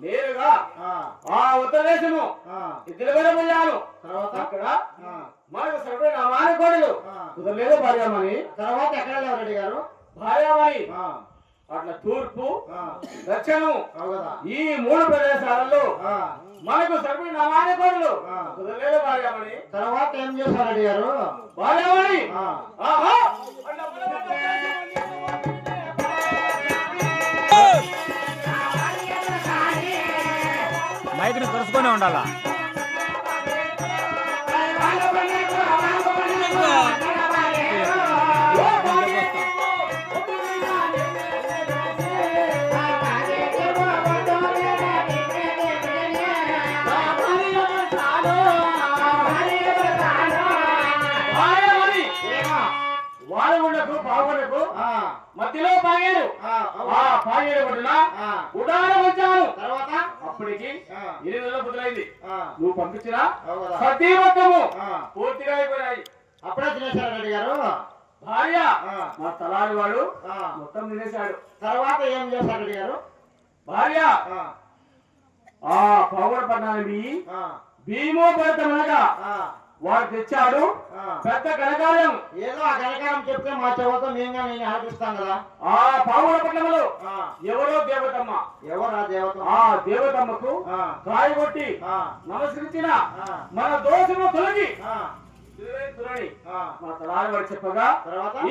నేరుగా ఆ ఉత్తర దేశము ఇద్దరు పోయాను. తర్వాత అక్కడ మనకు సరిపడిన నామాని కోడలు కుదరలేదు భార్యామణి. తర్వాత ఎక్కడ రెడ్డి గారు భార్యామణి అట్లా తూర్పు దక్షిణం ఈ మూడు ప్రదేశాలలో మనకు సరిపడిన నామాని కోడలు కుదరలేదు భార్యామణి. తర్వాత ఏం చేశారు రెడ్డి గారు భార్యామణి మైక్ని తెలుసుకునే ఉండాలా. వాడగుండకు పావులకు మధ్యలో పాగారు. ఆ పాగేడు పట్టున ఉడాన వచ్చాను. తర్వాత అప్పటికి 8 నెలల బుద్ధులైంది. నువ్వు పంపించిన సతీ మొత్తము పూర్తిగా అయిపోయాయి. అప్పుడే తినేశాడు రెడ్డి గారు. భార్య మా తలారి వాడు మొత్తం తినేశాడు. తర్వాత ఏం చేశాడు రెడ్డి గారు భార్య ఆ పావుల పట్టణాన్ని భీమో పడతామనగా వాడు తెచ్చాడు పెద్ద గణకార్యం. ఏదో ఆ గణకారం చెప్తే మా చెవతో మేము నేను ఆలోచిస్తాం కదా. ఆ పావుల పట్టణంలో ఎవరో దేవతమ్మ. ఎవరా దేవత? ఆ దేవతమ్మకు కాయ కొట్టి నమస్కరించిన మన దోషము తొలగి మా తలారి వాడు చెప్పగా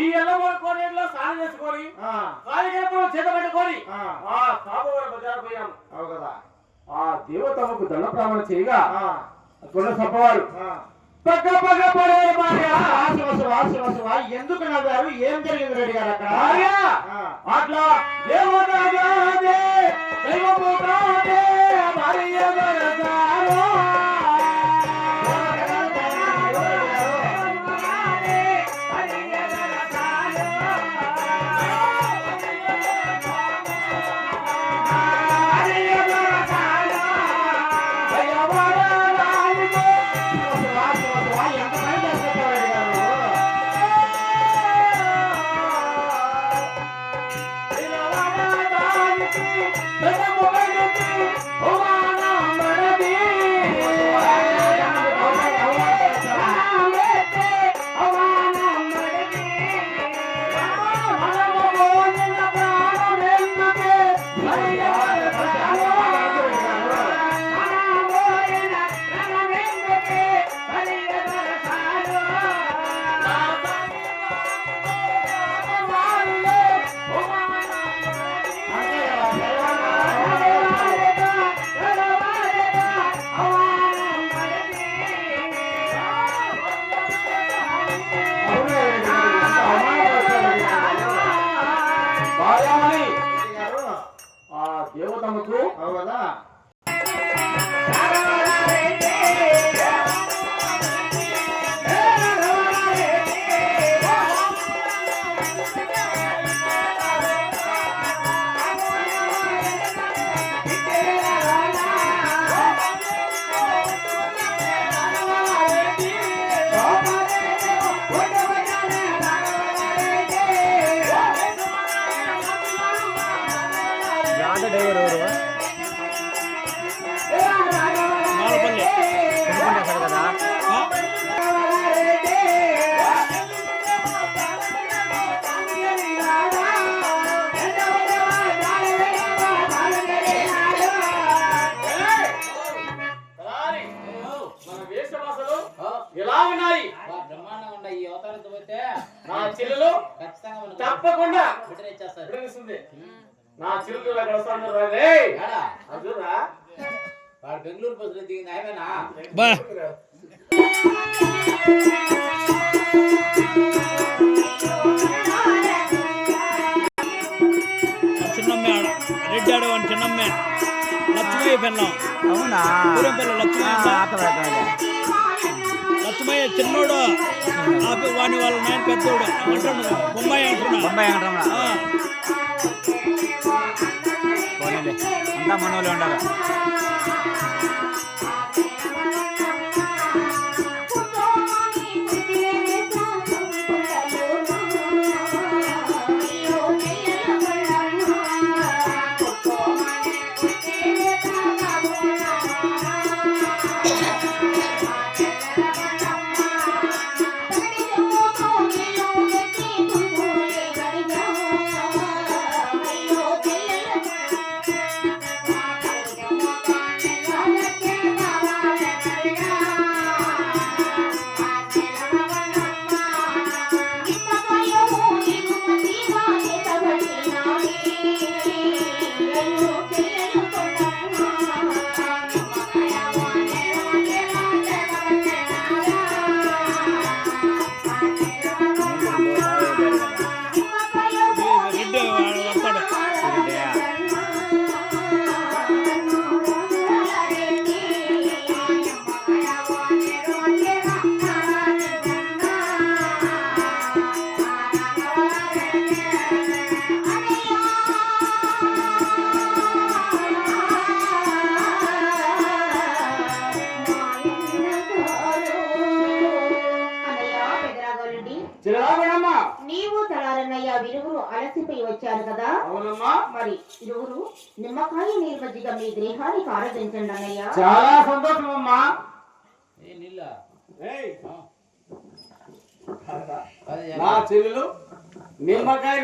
ఈ ఎల్లమూరు కోనేరులో స్నానం చేసుకొని కాయగేపం చేత పెట్టుకొని ఆ కాబోల బజారు పోయాము. అవు కదా. ఆ దేవతమ్మకు దండ ప్రాణం చేయగా కొండ సప్పవారు పక్క పక్క పడే ఎందుకు నవ్వారు? ఏం జరిగింది రెడ్డి గారు అక్కడ? అట్లా దేవతమ్మకు అవుదా తప్పకుండా నా చిరుకు వాడు బెంగళూరు బస్సులో దిగింది ఆయమేనా? చిన్నమ్మే రెడ్డి ఆడవాడి చిన్నమ్మే లక్ష్మయ్య పెళ్ళం. అవునా? లక్ష్మయ్య చిన్నోడు వాని వాళ్ళ నాయన పెద్దోడు అంటున్నాడు. బొంబాయి అంటున్నా. అంతా మనోళ్ళు ఉండాలి. అలసిపోయి వచ్చారు కదా. అవునమ్మా. మరి ఇరువురు నిమ్మకాయ నీరు మజ్జిగ మీ గృహానికి ఆరాధించండి అన్నయ్య. చాలా సంతోషం అమ్మా. ఏ నీళ్ళ ఏయ్, అది నా చెల్లెలు నిమ్మకాయ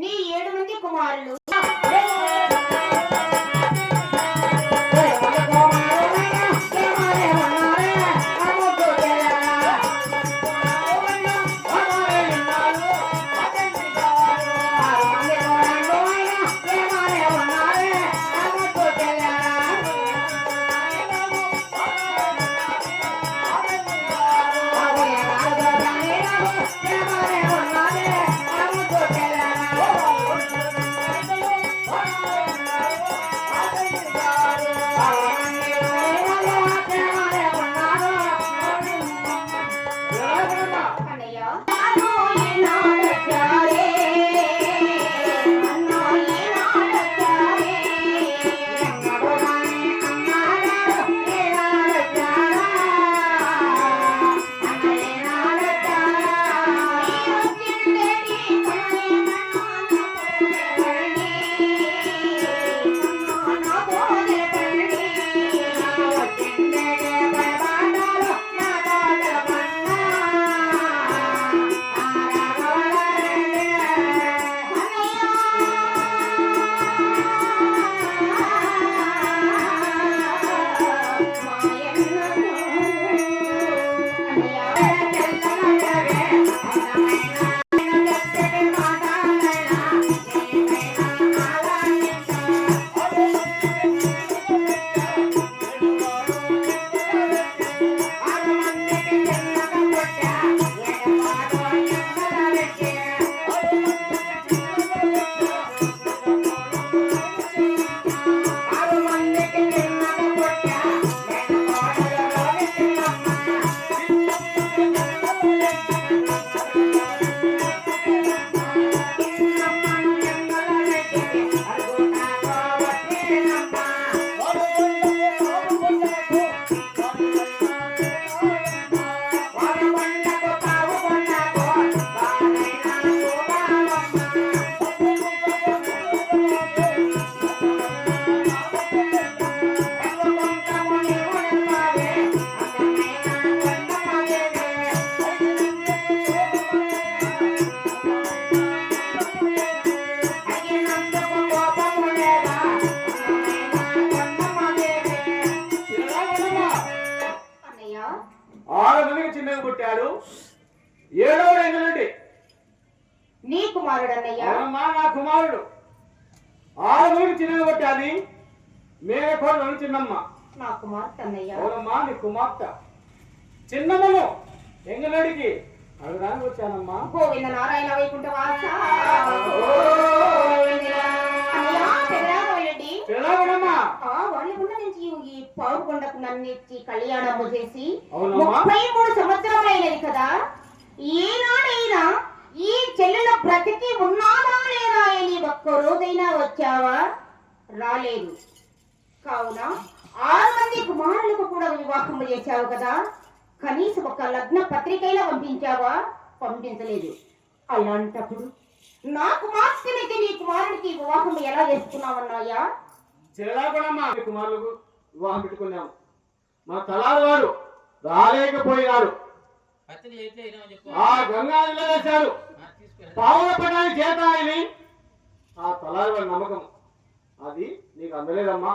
నీ 7 మంది కుమారులు పుట్టాడు. ఏడవ ఎంగలండి నీ కుమారుడు అన్నయ్య. అవునమ్మా, నా కుమారుడు. ఆరుగురికి చిన్నగా కొట్టాలి. మేనకోడలు చిన్నమ్మ. నా కుమార్తె అన్నయ్య. అవునమ్మా, నీ కుమార్తె. చిన్నమ్మను ఎంగలడికి అడగడానికి వచ్చానమ్మా. గోవింద నారాయణ వైకుంఠ వాస. వాళ్ళ నుంచి ఈ పావుకొండకు నన్నిచ్చి కళ్యాణము చేసి 33 సంవత్సరాలైనది కదా. ఈనాడైనా ఈ చెల్లెల బ్రతికి ఉన్నాదా లేదా అని ఒక్క రోజైనా వచ్చావా? రాలేదు. కావున 6 మంది కుమారులకు కూడా వివాహం చేశావు కదా. కనీసం ఒక లగ్న పత్రికైనా పంపించావా? పంపించలేదు. అలాంటప్పుడు నా కుమార్తెనైతే నీ కుమారుడికి వివాహం ఎలా చేసుకున్నావన్నాయా? చెల్లాకొడమ్మా మీ కుమారులకు వివాహం పెట్టుకున్నాము. మా తలారి వాడు రాలేకపోయినాడు. పత్రికలు ఎట్లా అయినామని చెప్పు. ఆ గంగాదిలో వేశాడు. పావుల పటాన్ని చేత ఆయని ఆ తలారి వాడి నమ్మకం అది నీకు అందలేదమ్మా.